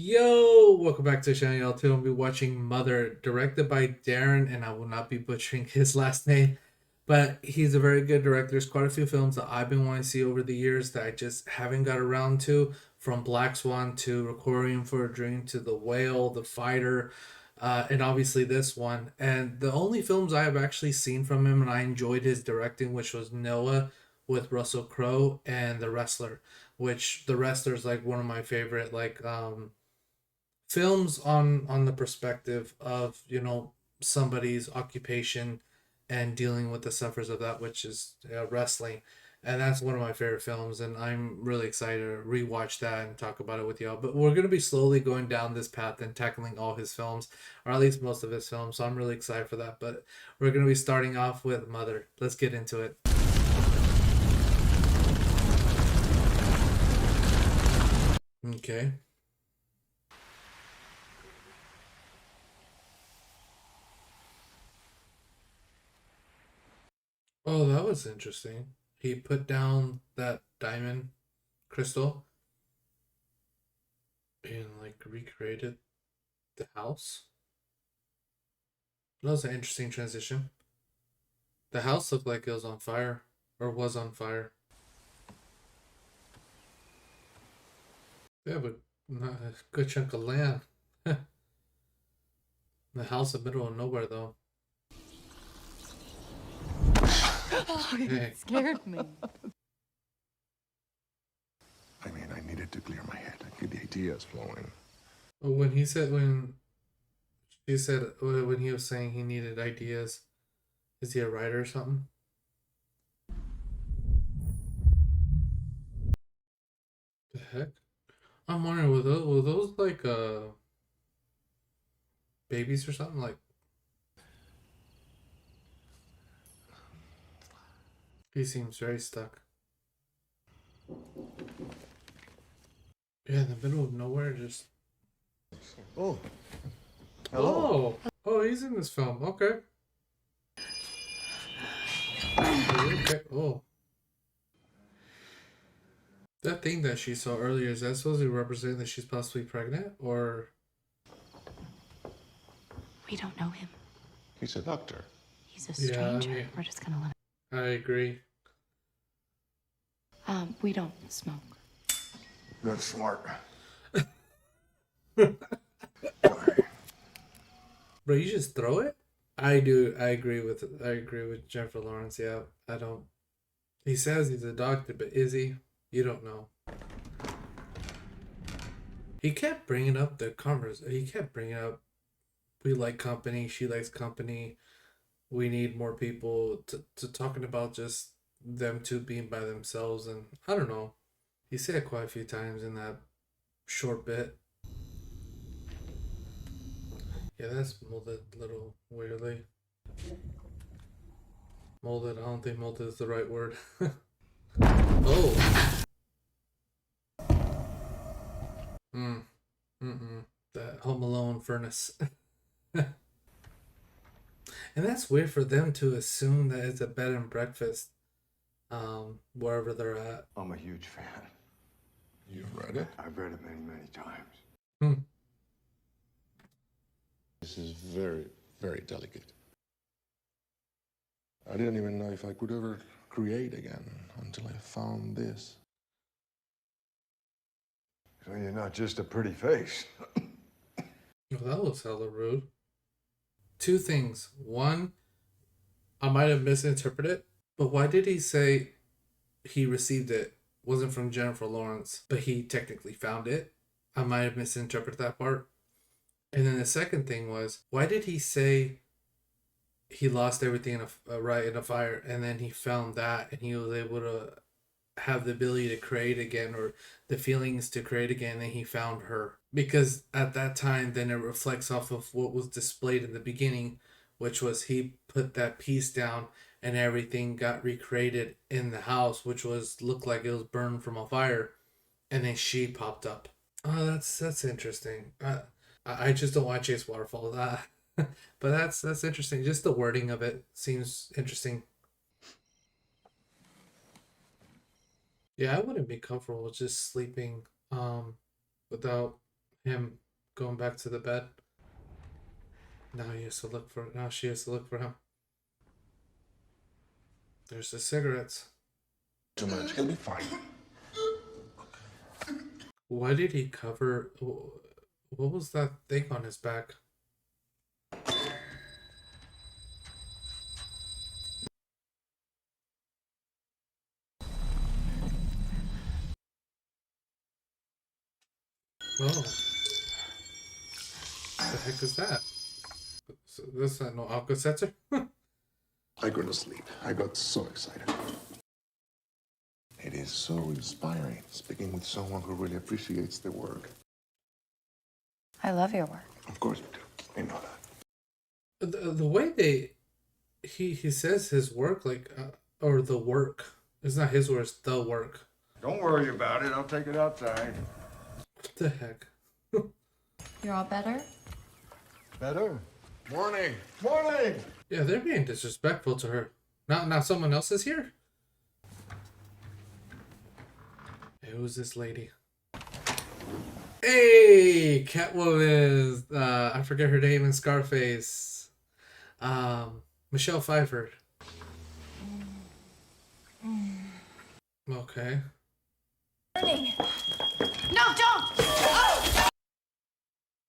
Yo, welcome back to the channel. Today I'll be watching Mother, directed by Darren, and I will not be butchering his last name, but he's a very good director. There's quite a few films that I've been wanting to see over the years that I just haven't got around to, from Black Swan to Requiem for a Dream to The Whale, The Fighter, and obviously this one. And the only films I have actually seen from him and I enjoyed his directing, which was Noah with Russell Crowe and The Wrestler, which The Wrestler is like one of my favorite films on the perspective of somebody's occupation and dealing with the suffers of that, which is wrestling. And that's one of my favorite films, and I'm really excited to rewatch that and talk about it with y'all. But we're going to be slowly going down this path and tackling all his films, or at least most of his films, so I'm really excited for that. But we're going to be starting off with Mother. Let's get into it. Okay. Oh, that was interesting. He put down that diamond crystal and like recreated the house. That was an interesting transition. The house looked like it was on fire or was on fire. Yeah, but not a good chunk of land. The house in the middle of nowhere though. Oh, Hey. it scared me. I mean, I needed to clear my head and get the ideas flowing. When she said when he was saying he needed ideas, is he a writer or something? The heck? I'm wondering, were those like babies or something? Like, he seems very stuck. Yeah, in the middle of nowhere, just. Oh, hello. Oh, he's in this film. Okay. Okay. Oh, that thing that she saw earlier, is that supposed to represent that she's possibly pregnant, or? We don't know him. He's a doctor. He's a stranger. Yeah, We're just gonna let him. I agree. We don't smoke. That's smart. Bro, you just throw it? I do. I agree with Jennifer Lawrence. Yeah, I don't. He says he's a doctor, but is he? You don't know. He kept bringing up the converse. He kept bringing up, we like company. She likes company. We need more people to talking about just them two being by themselves. And I don't know. He said it quite a few times in that short bit. Yeah, that's molded a little weirdly. Molded, I don't think molded is the right word. Oh. That Home Alone furnace. And that's weird for them to assume that it's a bed and breakfast, wherever they're at. I'm a huge fan. You've read it? I've read it many, many times. This is very, very delicate. I didn't even know if I could ever create again until I found this. So you're not just a pretty face. Well, that was hella rude. Two things. One, I might have misinterpreted, but why did he say he received it? Wasn't from Jennifer Lawrence, but he technically found it. I might have misinterpreted that part. And then the second thing was, why did he say he lost everything in a fire, and then he found that, and he was able to have the ability to create again, or the feelings to create again, and he found her? Because at that time, then it reflects off of what was displayed in the beginning, which was he put that piece down and everything got recreated in the house, which was looked like it was burned from a fire, and then she popped up. Oh, that's interesting. I just don't want to chase waterfalls. But that's interesting. Just the wording of it seems interesting. Yeah, I wouldn't be comfortable just sleeping without Him going back to the bed. Now he has to look for. Now she has to look for him. There's the cigarettes. Too much. He'll be fine. Why did he cover? What was that thing on his back? Oh, the heck is that? So this is no Alka-Seltzer? I couldn't sleep. I got so excited. It is so inspiring speaking with someone who really appreciates the work. I love your work. Of course you do. I know that. The way he says his work, like or the work, it's not his words, the work. Don't worry about it. I'll take it outside. What the heck? You're all better? Better? Morning. Morning! Yeah, they're being disrespectful to her. Now someone else is here? Hey, who's this lady? Hey, Catwoman. I forget her name in Scarface. Michelle Pfeiffer. Okay. No, don't! Oh!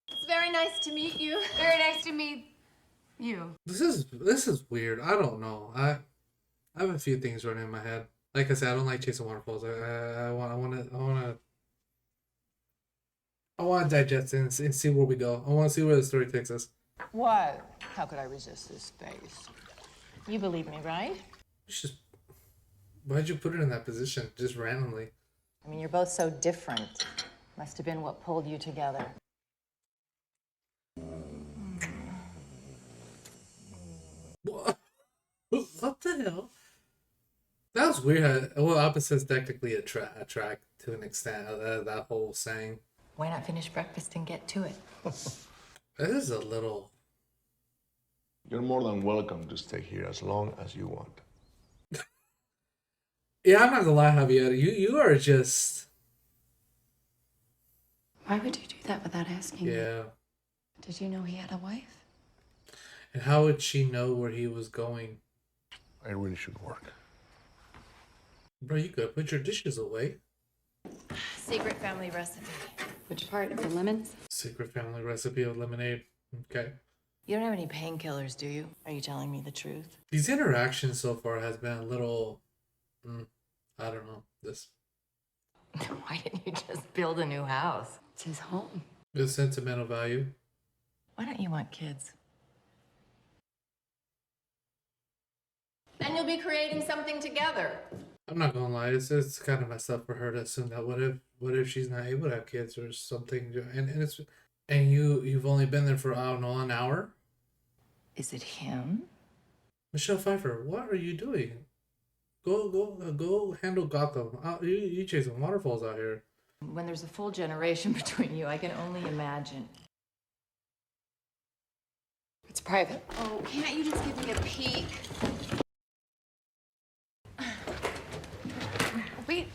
It's very nice to meet you. Very nice to meet you. This is weird. I don't know. I have a few things running in my head. Like I said, I don't like chasing waterfalls. I want to digest it and see where we go. I want to see where the story takes us. What? How could I resist this space? You believe me, right? It's just, why'd you put it in that position just randomly? I mean, you're both so different. Must have been what pulled you together. What the hell? That was weird. Well, opposites technically attract to an extent. That whole saying. Why not finish breakfast and get to it? This is a little. You're more than welcome to stay here as long as you want. Yeah, I'm not gonna lie, Javier. You are just. Why would you do that without asking me? Yeah. Did you know he had a wife? And how would she know where he was going? I really should work. Bro, you could put your dishes away. Secret family recipe. Which part of the lemons? Secret family recipe of lemonade. Okay. You don't have any painkillers, do you? Are you telling me the truth? These interactions so far has been a little. I don't know. This. Why didn't you just build a new house? It's his home. The sentimental value. Why don't you want kids? Then you'll be creating something together. I'm not gonna lie, it's kind of messed up for her to assume that what if she's not able to have kids or something, and you've only been there for I don't know an hour. Is it him? Michelle Pfeiffer, what are you doing? Go handle Gotham. You chasing waterfalls out here. When there's a full generation between you, I can only imagine. It's private. Oh, can't you just give me a peek? Wait,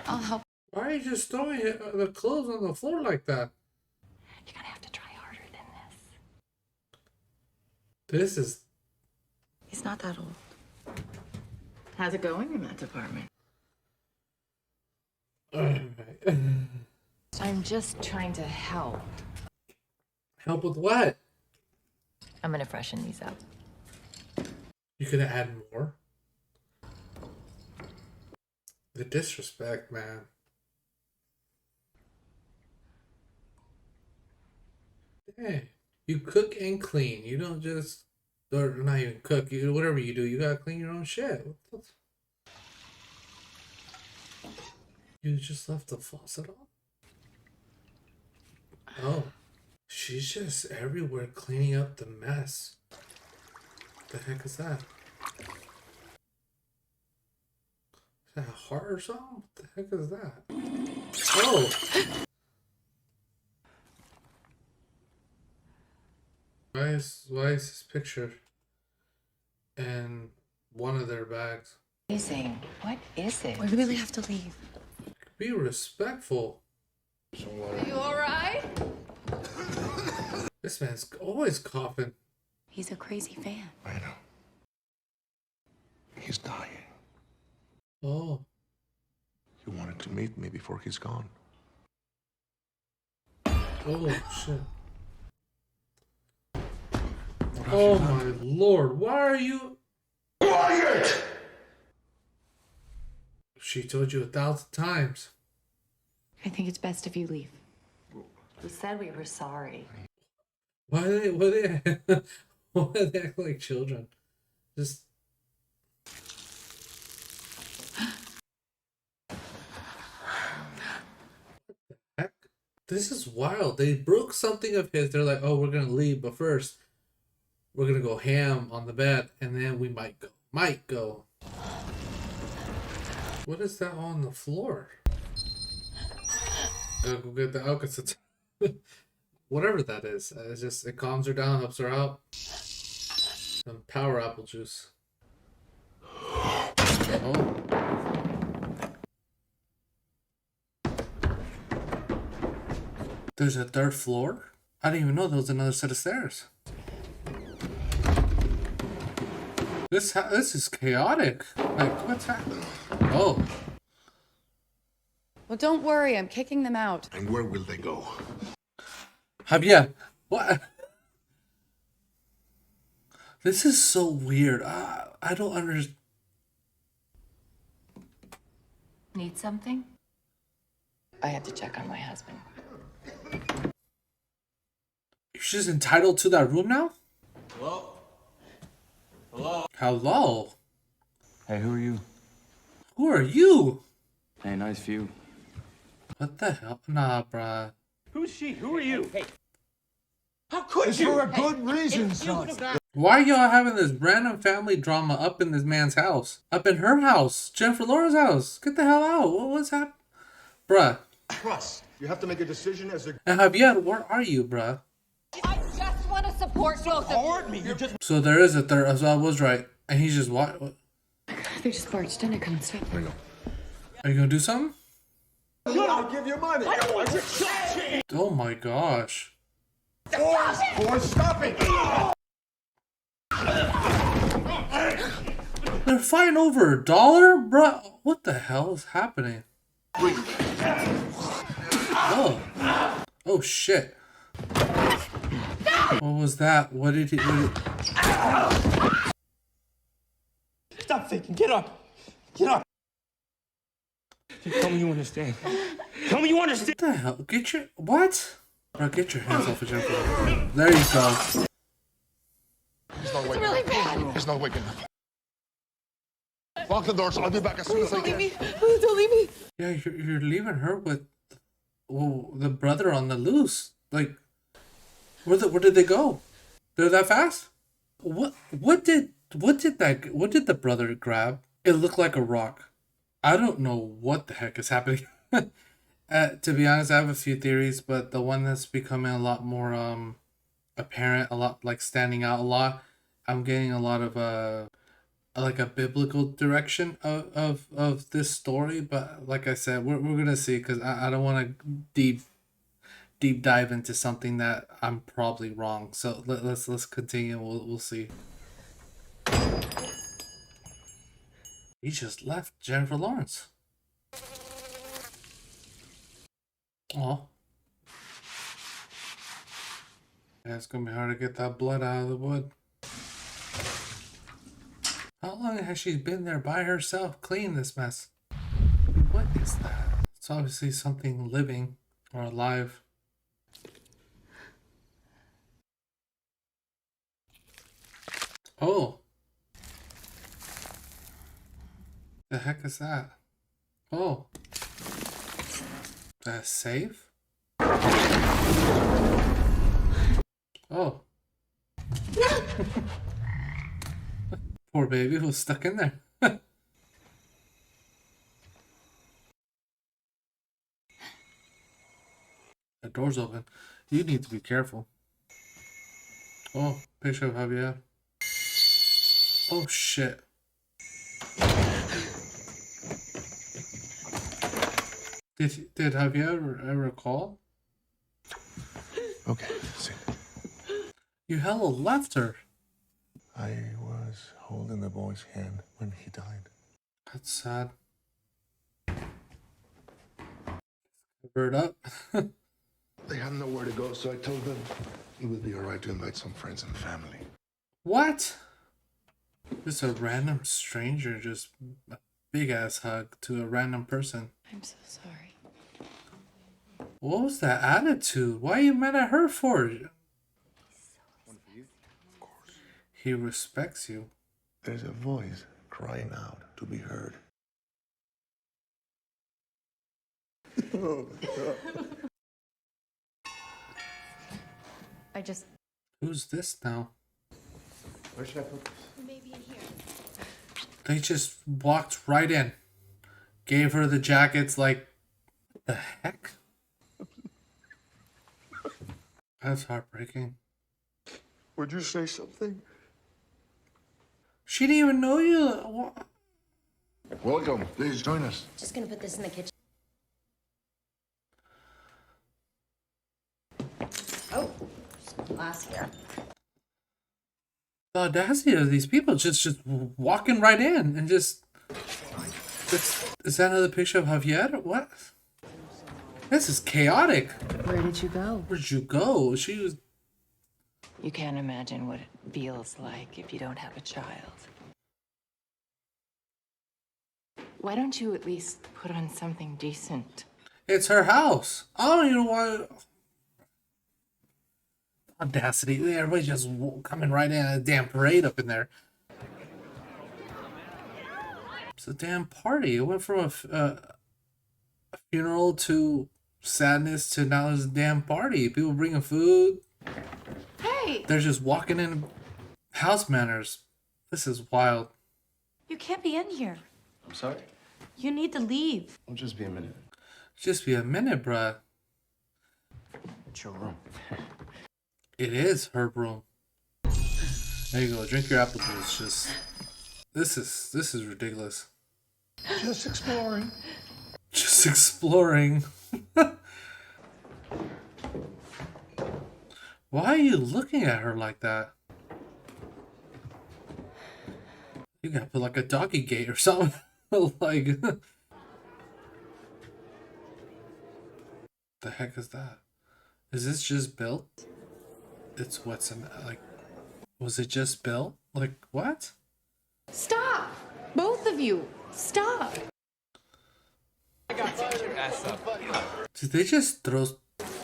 I'll help. Why are you just throwing the clothes on the floor like that? You're gonna have to try harder than this. This is. He's not that old. How's it going in that department? Alright. I'm just trying to help. Help with what? I'm gonna freshen these up. You could add more. The disrespect, man. Hey, you cook and clean. You don't just, or not even cook. You whatever you do, you gotta clean your own shit. You just left the faucet on? Oh, she's just everywhere cleaning up the mess. What the heck is that? Is that a heart or something? What the heck is that? Oh! Why is this picture in one of their bags? Amazing. What is it? We really have to leave. Be respectful. Are you all right? This man's always coughing. He's a crazy fan. I know. He's dying. Oh. You wanted to meet me before he's gone. Oh, shit. Oh, my lord. Why are you... Quiet! She told you 1,000 times. I think it's best if you leave. We said we were sorry. Why are they why are they acting like children? Just... Heck? This is wild. They broke something of his. They're like, oh, we're gonna leave, but first we're gonna go ham on the bed, and then we might go. Might go. What is that on the floor? Gotta go get the Alka-Seltzer. Whatever that is. It's just, it calms her down, helps her out. Some power apple juice. Oh. There's a third floor? I didn't even know there was another set of stairs. This is chaotic. Like, what's happening? Oh. Well, don't worry. I'm kicking them out. And where will they go? Javier, what? This is so weird. I don't understand. Need something? I have to check on my husband. She's entitled to that room now? Hello? Hello? Hello? Hey, who are you? Who are you? Hey, nice view. What the hell? Nah, bruh. Who's she? Who are you? Hey. How could It's you? for a good reason, son. Why are y'all having this random family drama up in this man's house? Up in her house. Jennifer Lawrence's house. Get the hell out. What's happening? Bruh. Trust. You have to make a decision as a... And Javier, where are you, bruh? I just want to support both of you. Support me. You're just. So there is a third, so I was right. And he's just what? They just barged in. I couldn't stop them. Are you gonna do something? I'll give you money. Oh my gosh. Boys, stop it! They're fighting over $1, bruh. What the hell is happening? Oh. Oh shit. What was that? What did he... Stop faking. Get up. Get up. Tell me you understand. Tell me you understand. What the hell? Get your... What? Bro, get your hands off of Jennifer. There you go. He's not waking Really up. bad. He's not waking up. Lock the doors. I'll be back as soon as I Don't leave can. me. Please don't leave me. Yeah, you're leaving her with the brother on the loose. Like, where did they go? They're that fast? What did the brother grab? It looked like a rock. I don't know what the heck is happening. To be honest, I have a few theories, but the one that's becoming a lot more apparent, a lot like standing out a lot. I'm getting a lot of like a biblical direction of this story, but like I said, we're gonna see, because I don't want to deep dive into something that I'm probably wrong. So let's continue. We'll see. He just left Jennifer Lawrence. Oh. Yeah, it's gonna be hard to get that blood out of the wood. How long has she been there by herself cleaning this mess? What is that? It's obviously something living or alive. Oh. The heck is that? Oh. That safe? Oh. Poor baby was stuck in there. The door's open. You need to be careful. Oh, picture of Javier. Oh shit. Did Javier ever call? Okay, see. You hella left her. I was holding the boy's hand when he died. That's sad. Cover it up. They had nowhere to go, so I told them it would be all right to invite some friends and family. What? Just a random stranger, just a big ass hug to a random person. I'm so sorry. What was that attitude? Why are you mad at her for? He respects you. There's a voice crying out to be heard. I just... Who's this now? Where should I put this? Maybe in here. They just walked right in. Gave her the jackets like... The heck? That's heartbreaking. Would you say something? She didn't even know you. What? Welcome. Please join us. Just gonna put this in the kitchen. Oh, glass here. The audacity of these people just walking right in and just... Is that another picture of Javier? What? This is chaotic. Where did you go? Where'd you go? She was... You can't imagine what it feels like if you don't have a child. Why don't you at least put on something decent? It's her house. I don't even know why... Audacity. Everybody's just coming right in. A damn parade up in there. It's a damn party. It went from a funeral to sadness to now there's a damn party. People bringing food. Hey! They're just walking in house manners. This is wild. You can't be in here. I'm sorry? You need to leave. I'll just be a minute. Just be a minute, bruh. It's your room. It is her room. There you go. Drink your apple juice. Just this is ridiculous. Just exploring. Just exploring. Why are you looking at her like that? You gotta put like a doggy gate or something. Like, the heck is that? Is this just built? It's what's in like. Was it just built? Like what? Stop! Both of you! Stop! Did they just throw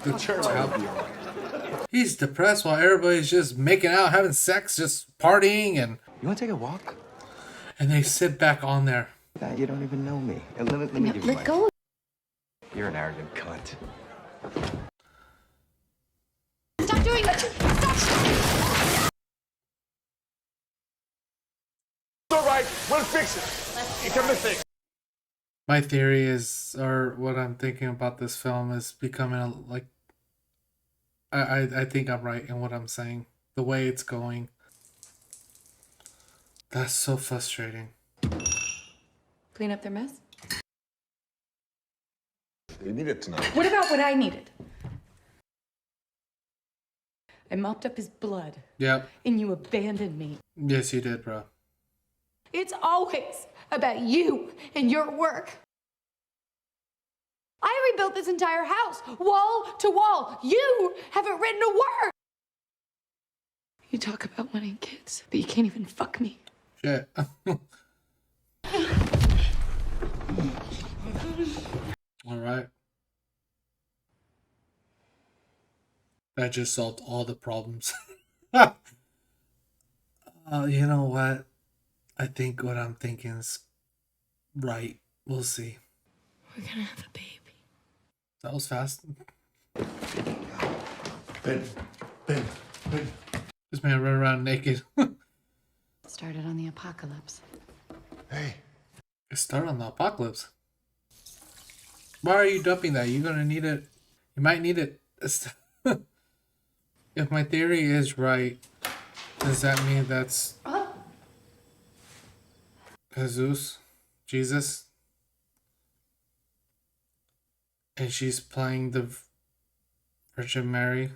the towel? He's depressed while everybody's just making out, having sex, just partying, and You want to take a walk? they sit back on there. You don't even know me. Let me give you Let go! You're an arrogant cunt. Stop doing that! Stop! All right, we'll fix it. It's a mistake. My theory is, or what I'm thinking about this film is becoming a, like, I think I'm right in what I'm saying. The way it's going. That's so frustrating. Clean up their mess? They need it tonight. What about what I needed? I mopped up his blood, Yep. and you abandoned me. Yes, you did, bro. It's always about you and your work. I rebuilt this entire house, wall to wall. You haven't written a word. You talk about wanting kids, but you can't even fuck me. Shit. All right. That just solved all the problems. You know what? I think what I'm thinking is right. We'll see. We're gonna have a baby. That was fast. Ben. This man ran around naked. Started on the apocalypse. Hey, It started on the apocalypse. Why are you dumping that? You're gonna need it. You might need it. If my theory is right, does that mean that's Jesus? And she's playing the Virgin Mary?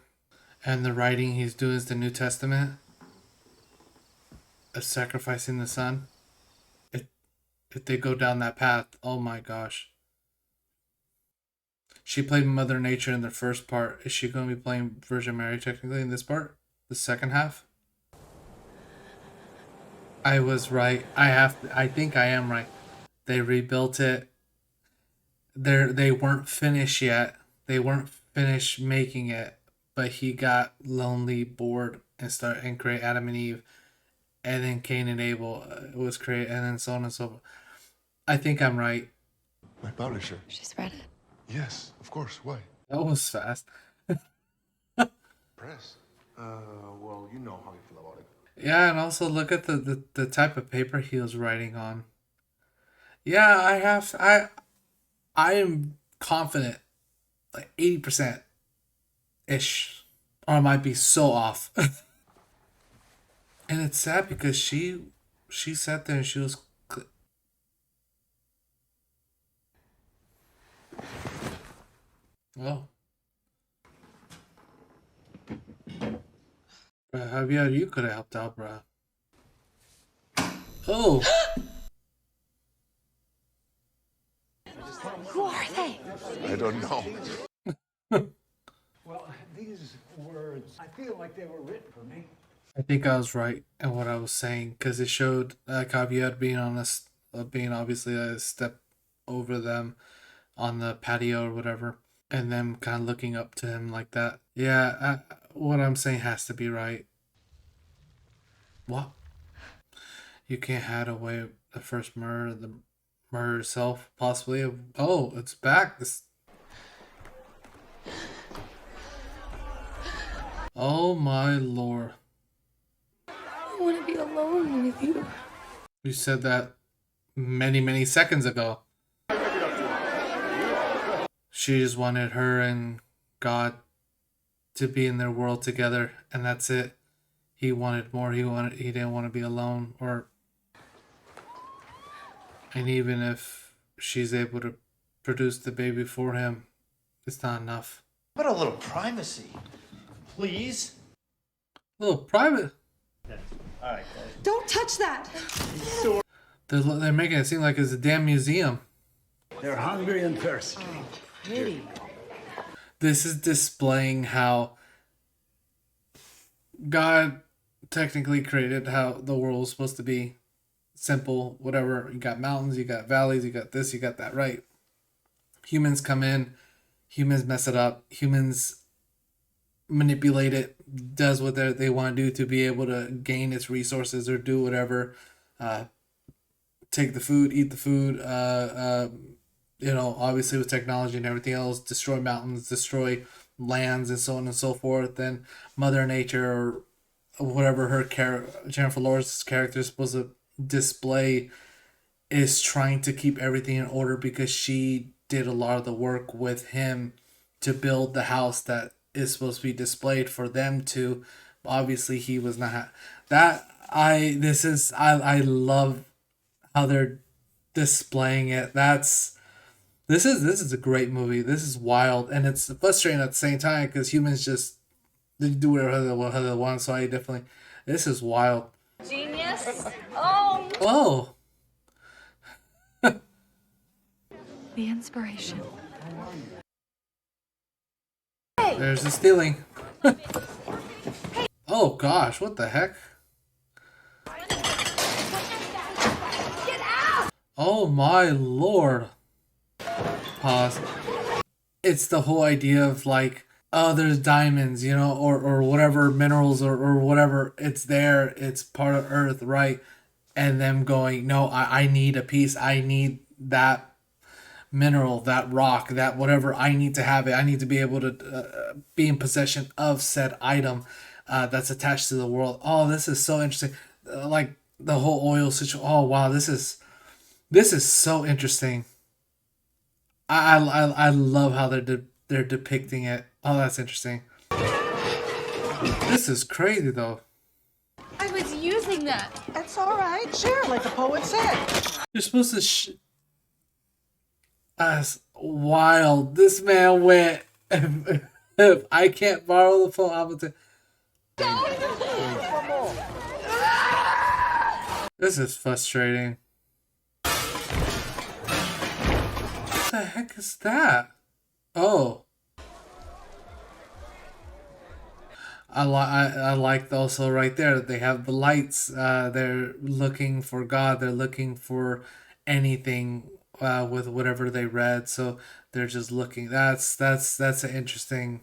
And the writing he's doing is the New Testament of sacrificing the son. If they go down that path, oh my gosh. She played Mother Nature in the first part. Is she going to be playing Virgin Mary technically in this part? The second half? I was right. I think I am right. They rebuilt it. They weren't finished yet. They weren't finished making it, but he got lonely, bored, and create Adam and Eve, and then Cain and Abel was created, and then so on and so forth. I think I'm right. My publisher. She's read it. Yes, of course. Why? That was fast. Press. Well, you know how you feel about it. Yeah, and also look at the type of paper he was writing on. Yeah, I am confident, like 80% ish, or I might be so off. And it's sad because she sat there and she was. Oh. Javier, you could have helped out, bruh. Oh. Who are they? I don't know. Well, these words, I feel like they were written for me. I think I was right in what I was saying because it showed Javier being obviously a step over them on the patio or whatever, and them kind of looking up to him like that. Yeah, what I'm saying has to be right. What? You can't hide away the first murder, the murder itself, possibly. Oh, it's back. Oh my lord. I want to be alone with you. You said that many seconds ago. She just wanted her and God to be in their world together, and that's it. He wanted more. He didn't want to be alone, and even if she's able to produce the baby for him, it's not enough. But a little privacy, please. A little private. All right, guys. Don't touch that. They're making it seem like it's a damn museum. They're hungry and thirsty. Pretty. This is displaying how God technically created how the world was supposed to be. Simple, whatever. You got mountains, you got valleys, you got this, you got that, right? Humans come in, humans mess it up, humans manipulate it, does what they want to do to be able to gain its resources or do whatever. Take the food, eat the food, obviously with technology and everything else, destroy mountains, destroy lands, and so on and so forth. Then Mother Nature, or whatever Jennifer Lawrence's character is supposed to display, is trying to keep everything in order because she did a lot of the work with him to build the house that is supposed to be displayed for them to. Obviously, he was not. I love how they're displaying it. This is a great movie. This is wild, and it's frustrating at the same time because humans just they do whatever they want. So this is wild. Genius. Oh. Oh, The inspiration. there's the stealing. Oh gosh, what the heck? Get out. Oh my lord. Pause. It's the whole idea of like, oh, there's diamonds, or whatever minerals or whatever. It's there. It's part of Earth, right? And them going, no, I need a piece. I need that mineral, that rock, that whatever. I need to have it. I need to be able to be in possession of said item that's attached to the world. Oh, this is so interesting. Like the whole oil situation. Oh wow, this is so interesting. I love how they're depicting it. Oh, that's interesting. This is crazy though. I was using that. That's all right. Sure, like the poet said. You're supposed to. That's wild. This man went. If I can't borrow the phone, I'm gonna This is frustrating. What the heck is that? Oh. I like also right there that they have the lights. They're looking for God. They're looking for anything with whatever they read. So they're just looking. That's an interesting.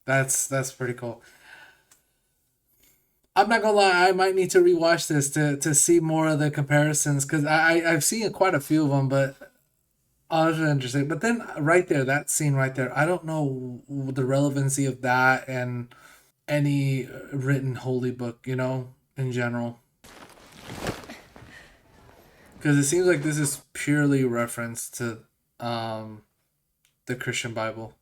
That's pretty cool. I'm not gonna lie. I might need to rewatch this to see more of the comparisons because I've seen quite a few of them, but oh, that's interesting. But then right there, that scene right there, I don't know the relevancy of that and any written holy book, you know, in general. Because it seems like this is purely reference to the Christian Bible.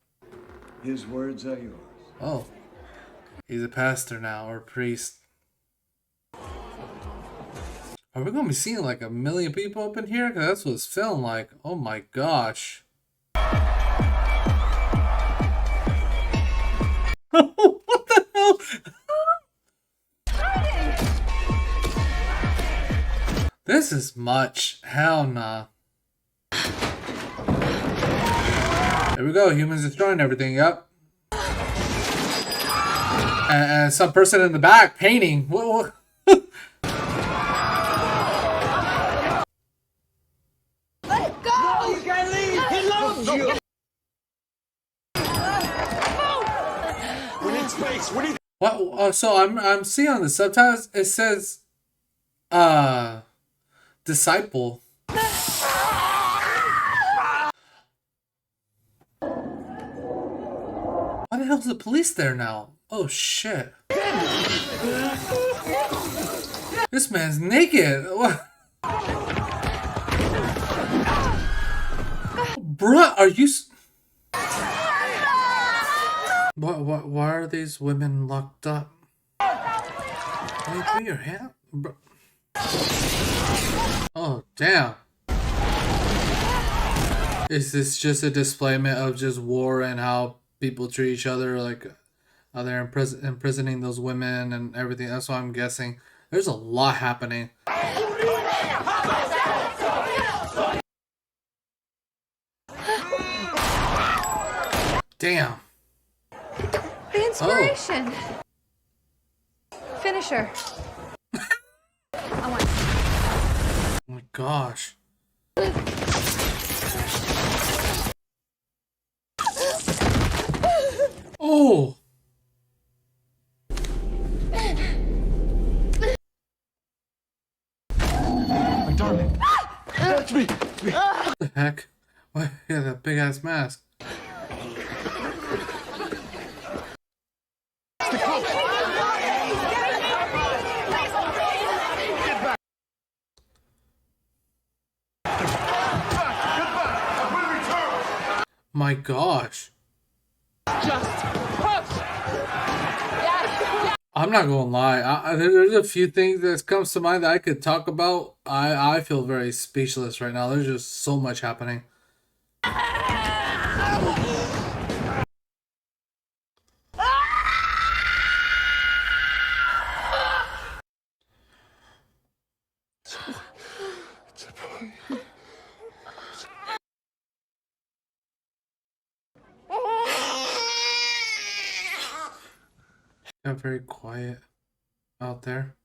His words are yours. Oh, he's a pastor now, or priest. Are we going to be seeing like 1 million people up in here? Because that's what it's feeling like. Oh my gosh. What the hell? This is much. Hell nah. There we go. Humans destroying everything. Yep. And some person in the back painting. What? Let it go! No, you can't leave! He loves you! We need space. We need. What? So I'm seeing on the subtitles it says, disciple. Why the hell's the police there now? Oh shit! This man's naked. What? Bruh, are you? Why are these women locked up? Can you put your hand? Oh, damn. Is this just a displayment of just war and how people treat each other? Like, how they're imprisoning those women and everything? That's what I'm guessing. There's a lot happening. Damn. The inspiration. Finish her. I want. Oh my gosh. Oh. My darling. That's me. What the heck? Why? Yeah, that big ass mask. My gosh. I'm not gonna lie. There's a few things that comes to mind that I could talk about. I feel very speechless right now. There's just so much happening. Got very quiet out there.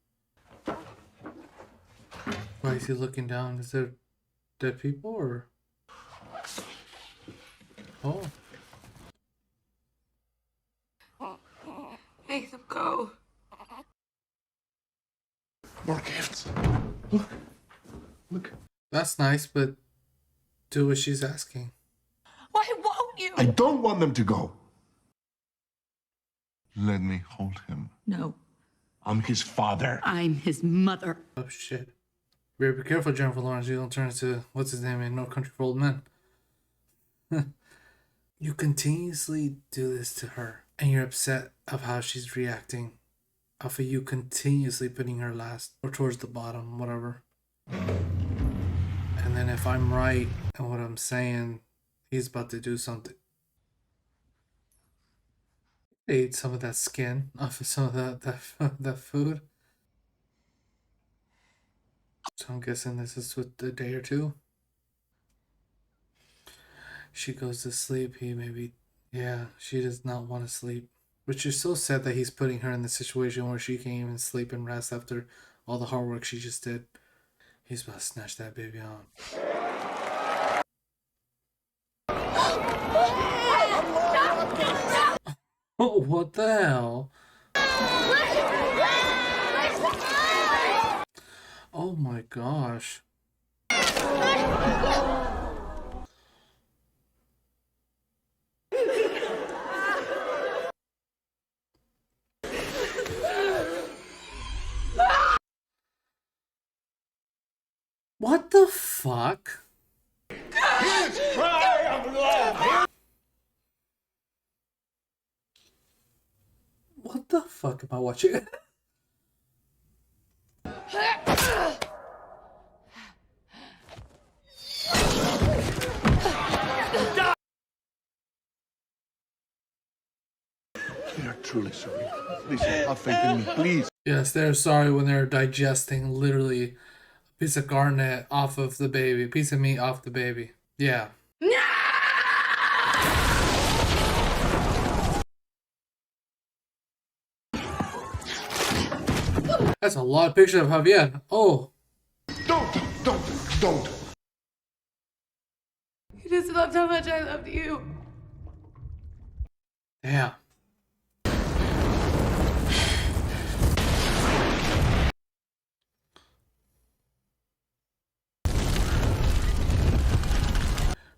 Why is he looking down? Is there dead people or? Oh. Make them go. More gifts. Look. Look. That's nice, but do what she's asking. Why won't you? I don't want them to go. Let me hold him. No, I'm his father. I'm his mother. Oh shit. Be careful, Jennifer Lawrence. You don't turn into what's his name in No Country for Old Men. You continuously do this to her, and you're upset of how she's reacting, of you continuously putting her last or towards the bottom, whatever. And then if I'm right in what I'm saying, he's about to do something. Ate some of that skin off of some of that food. So I'm guessing this is with a day or two. She goes to sleep. He maybe, yeah, she does not want to sleep. Which is so sad that he's putting her in the situation where she can't even sleep and rest after all the hard work she just did. He's about to snatch that baby on. Oh, what the hell? Oh my gosh. What the fuck? What the fuck am I watching? They are truly sorry. Please have faith in me, please. Yes, they're sorry when they're digesting literally a piece of garnet off of the baby, a piece of meat off the baby. Yeah. That's a lot of pictures of Javier. Oh. Don't. He just loved how much I loved you. Yeah.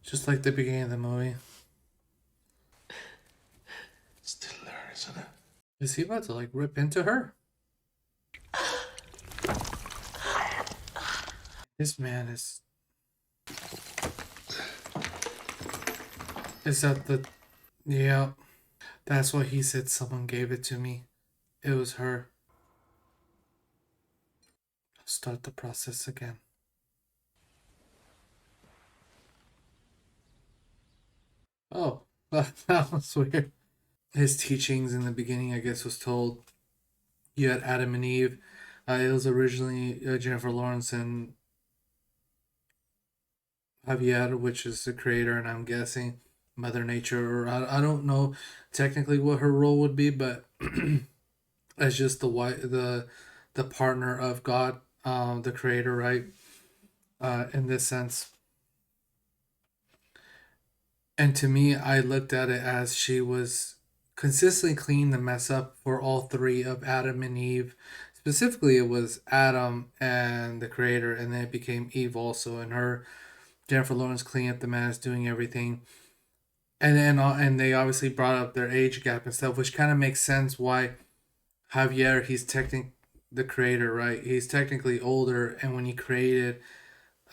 Just like the beginning of the movie. Still there, isn't it? Is he about to like rip into her? This man is... Is that the... Yeah. That's why he said someone gave it to me. It was her. I'll start the process again. Oh, that was weird. His teachings in the beginning, I guess, was told you had Adam and Eve. It was originally Jennifer Lawrence and Javier, which is the creator, and I'm guessing Mother Nature, or I don't know technically what her role would be, but as just the partner of God, the creator, right? In this sense. And to me, I looked at it as she was consistently cleaning the mess up for all three of Adam and Eve. Specifically, it was Adam and the creator, and then it became Eve also, and her, Jennifer Lawrence, cleaning up the mess, doing everything. And then and they obviously brought up their age gap and stuff, which kind of makes sense why Javier, he's technically the creator, right? He's technically older, and when he created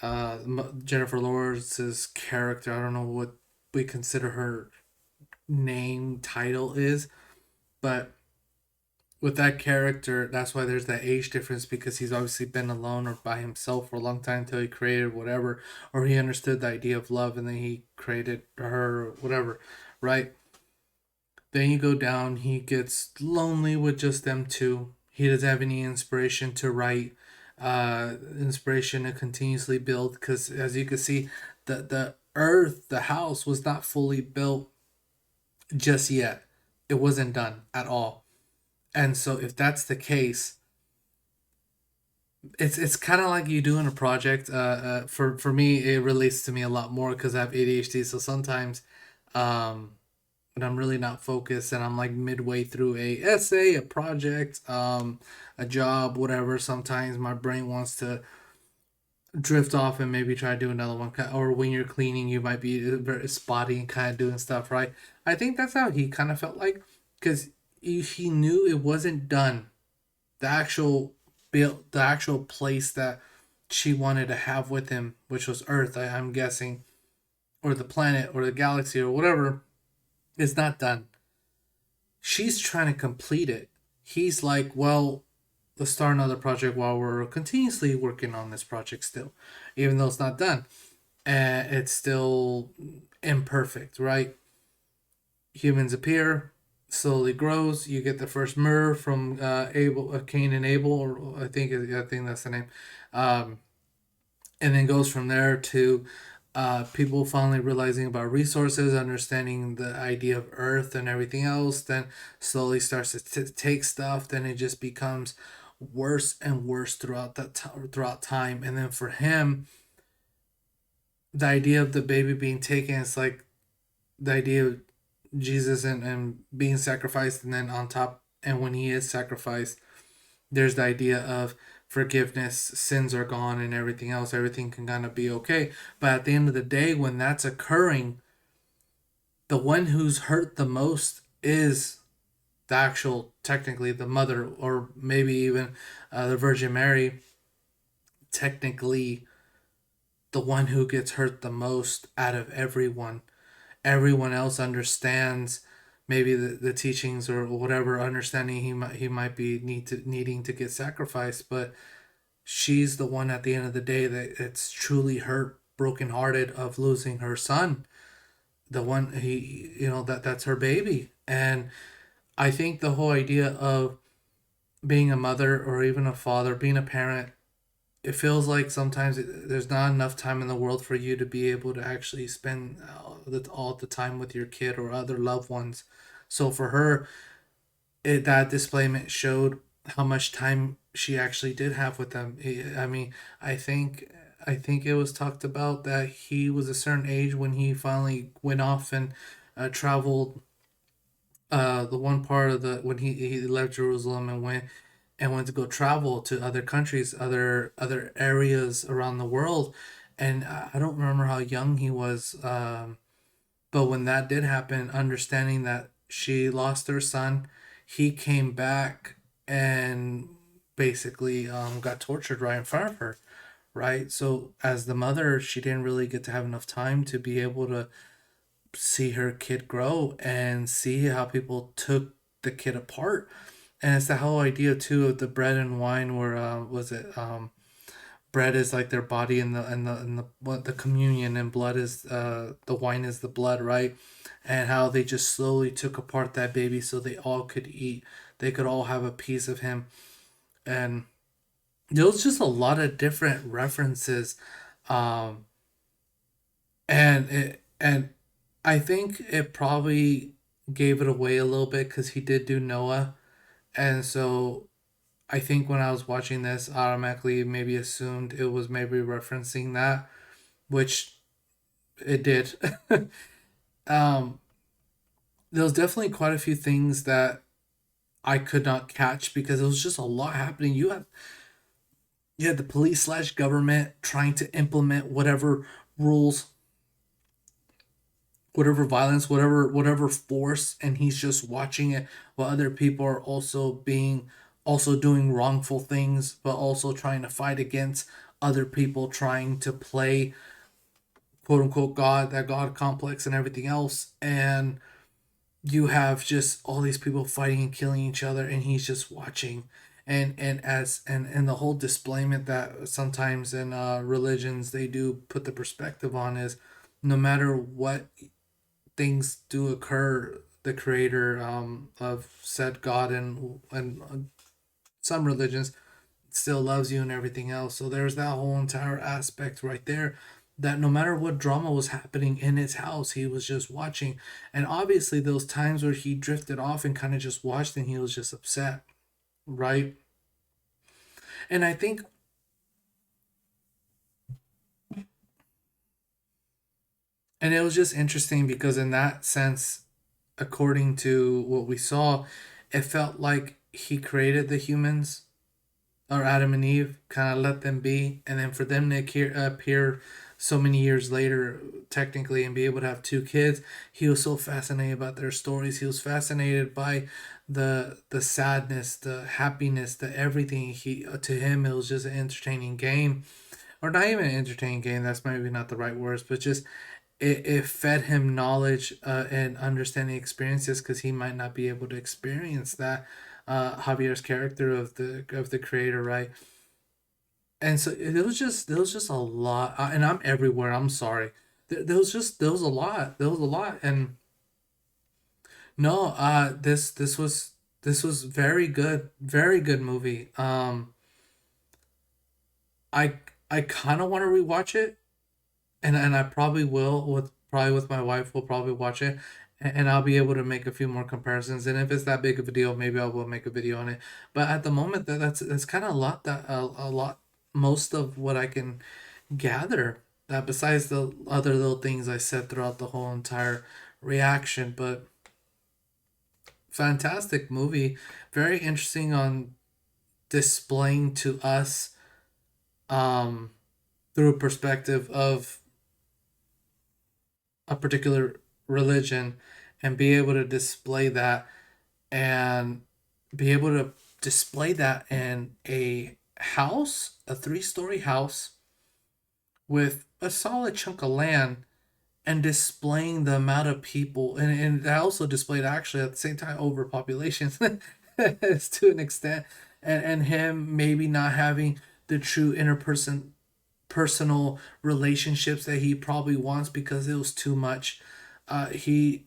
Jennifer Lawrence's character, I don't know what we consider her name title is, but with that character, that's why there's that age difference, because he's obviously been alone or by himself for a long time until he created whatever, or he understood the idea of love and then he created her or whatever, right? Then you go down, he gets lonely with just them two. He doesn't have any inspiration to write, inspiration to continuously build, because as you can see, the earth, the house was not fully built just yet. It wasn't done at all. And so if that's the case, it's kind of like you doing a project. For me, it relates to me a lot more because I have ADHD. So sometimes, when I'm really not focused and I'm like midway through a essay, a project, a job, whatever, sometimes my brain wants to drift off and maybe try to do another one. Or when you're cleaning, you might be very spotty and kind of doing stuff, right? I think that's how he kind of felt like, because he knew it wasn't done. The actual place that she wanted to have with him, which was Earth, I'm guessing, or the planet or the galaxy or whatever, is not done. She's trying to complete it. He's like, well, let's start another project while we're continuously working on this project still, even though it's not done. And it's still imperfect, right? Humans appear, slowly grows. You get the first myrrh from Cain and Abel, or I think that's the name, um, and then goes from there to people finally realizing about resources, understanding the idea of Earth and everything else. Then slowly starts to take stuff. Then it just becomes worse and worse throughout time. And then for him, the idea of the baby being taken, it's like the idea of Jesus and being sacrificed, and then on top, and when he is sacrificed, there's the idea of forgiveness, sins are gone, and everything else, everything can kind of be okay. But at the end of the day, when that's occurring, the one who's hurt the most is the actual, technically, the mother, or maybe even the Virgin Mary, technically, the one who gets hurt the most out of everyone. Everyone else understands maybe the teachings or whatever understanding he might be needing to get sacrificed, but she's the one at the end of the day that it's truly hurt, brokenhearted of losing her son. The one that's her baby. And I think the whole idea of being a mother or even a father, being a parent, it feels like sometimes there's not enough time in the world for you to be able to actually spend all the time with your kid or other loved ones. So for her, that displacement showed how much time she actually did have with them. I mean, I think it was talked about that he was a certain age when he finally went off and traveled the one part of the when he left Jerusalem and went to go travel to other countries, other areas around the world. And I don't remember how young he was, but when that did happen, understanding that she lost her son, he came back and basically got tortured right in front of her, right? So as the mother, she didn't really get to have enough time to be able to see her kid grow and see how people took the kid apart. And it's the whole idea too of the bread and wine, where was it bread is like their body, and the what the communion, and blood is the wine is the blood, right? And how they just slowly took apart that baby so they all could eat, they could all have a piece of him. And there was just a lot of different references, um and I think it probably gave it away a little bit because he did do Noah. And so I think when I was watching this, I automatically maybe assumed it was maybe referencing that, which it did. um, there was definitely quite a few things that I could not catch because it was just a lot happening. You had the police slash government trying to implement whatever rules, whatever violence, whatever force, and he's just watching it while other people are also doing wrongful things, but also trying to fight against other people trying to play quote unquote God, that God complex and everything else. And you have just all these people fighting and killing each other, and he's just watching. And the whole displacement that sometimes in religions they do put the perspective on is, no matter what things do occur, the creator of said God and some religions still loves you and everything else. So there's that whole entire aspect right there, that no matter what drama was happening in his house, he was just watching. And obviously those times where he drifted off and kind of just watched and he was just upset, right? And I think, and it was just interesting because in that sense, according to what we saw, it felt like he created the humans, or Adam and Eve, kind of let them be, and then for them to appear so many years later, technically, and be able to have two kids, he was so fascinated about their stories. He was fascinated by the sadness, the happiness, the everything. He to him it was just an entertaining game, or not even an entertaining game. That's maybe not the right words, but just it fed him knowledge and understanding experiences, because he might not be able to experience that. Javier's character of the creator, right? And so there was just a lot, and I'm everywhere. I'm sorry. There was a lot. There was a lot, and No, this was very good movie. I I kind of want to rewatch it, and I probably will with my wife. We'll probably watch it, and I'll be able to make a few more comparisons. And if it's that big of a deal, maybe I will make a video on it. But at the moment, that's kind of a lot a lot most of what I can gather. Besides the other little things I said throughout the whole entire reaction, but fantastic movie, very interesting on displaying to us um through a perspective of a particular religion, and be able to display that, and be able to display that in a house, a three-story house with a solid chunk of land, and displaying the amount of people, and that also displayed actually at the same time overpopulation as to an extent, and him maybe not having the true personal relationships that he probably wants because it was too much. He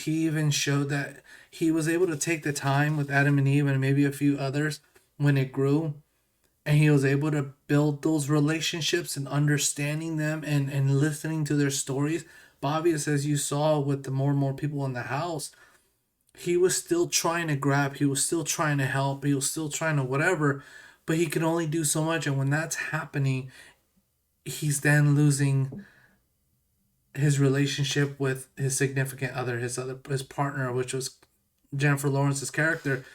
even showed that he was able to take the time with Adam and Eve and maybe a few others when it grew, and he was able to build those relationships and understanding them, and listening to their stories. Bobby, as you saw with the more and more people in the house, he was still trying to grab, he was still trying to help, he was still trying to whatever, but he could only do so much. And when that's happening, he's then losing his relationship with his significant other, his partner, which was Jennifer Lawrence's character.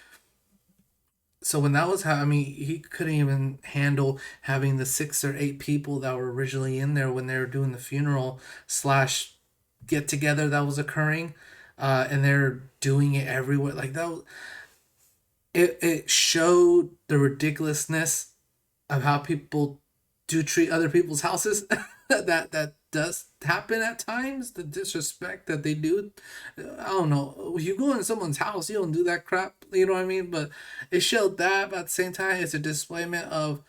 So when that was happening, he couldn't even handle having the 6 or 8 people that were originally in there when they were doing the funeral slash get together that was occurring, and they're doing it everywhere like that. It showed the ridiculousness of how people do treat other people's houses. That does happen at times. The disrespect that they do. I don't know. You go in someone's house, you don't do that crap. You know what I mean? But it showed that, but at the same time, it's a displayment of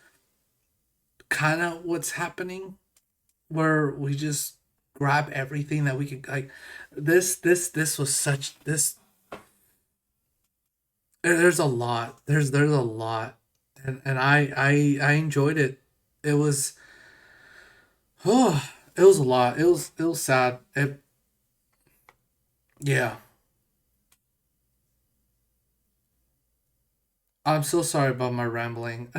kind of what's happening, where we just grab everything that we can. Like this was such this. There's a lot. There's a lot, and I enjoyed it. It was oh, it was a lot. It was sad. Yeah. I'm so sorry about my rambling,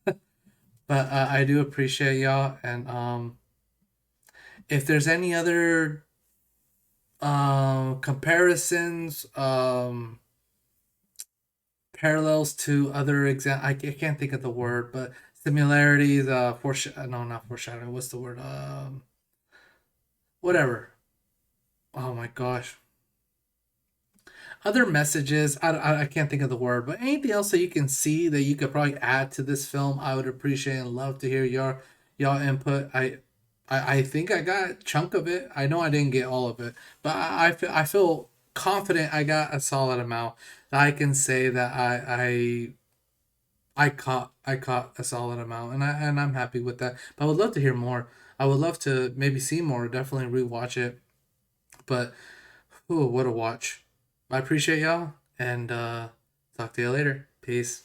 but I do appreciate y'all. And if there's any other comparisons, parallels to other I can't think of the word, but similarities, no, not foreshadowing. What's the word? Whatever. Oh my gosh, other messages. I can't think of the word, but anything else that you can see that you could probably add to this film, I would appreciate and love to hear your input. I think I got a chunk of it. I know I didn't get all of it, but I feel confident I got a solid amount that I can say that I caught a solid amount, and I'm happy with that. But I would love to hear more. I would love to maybe see more. Definitely rewatch it. But ooh, what a watch! I appreciate y'all, and talk to you later. Peace.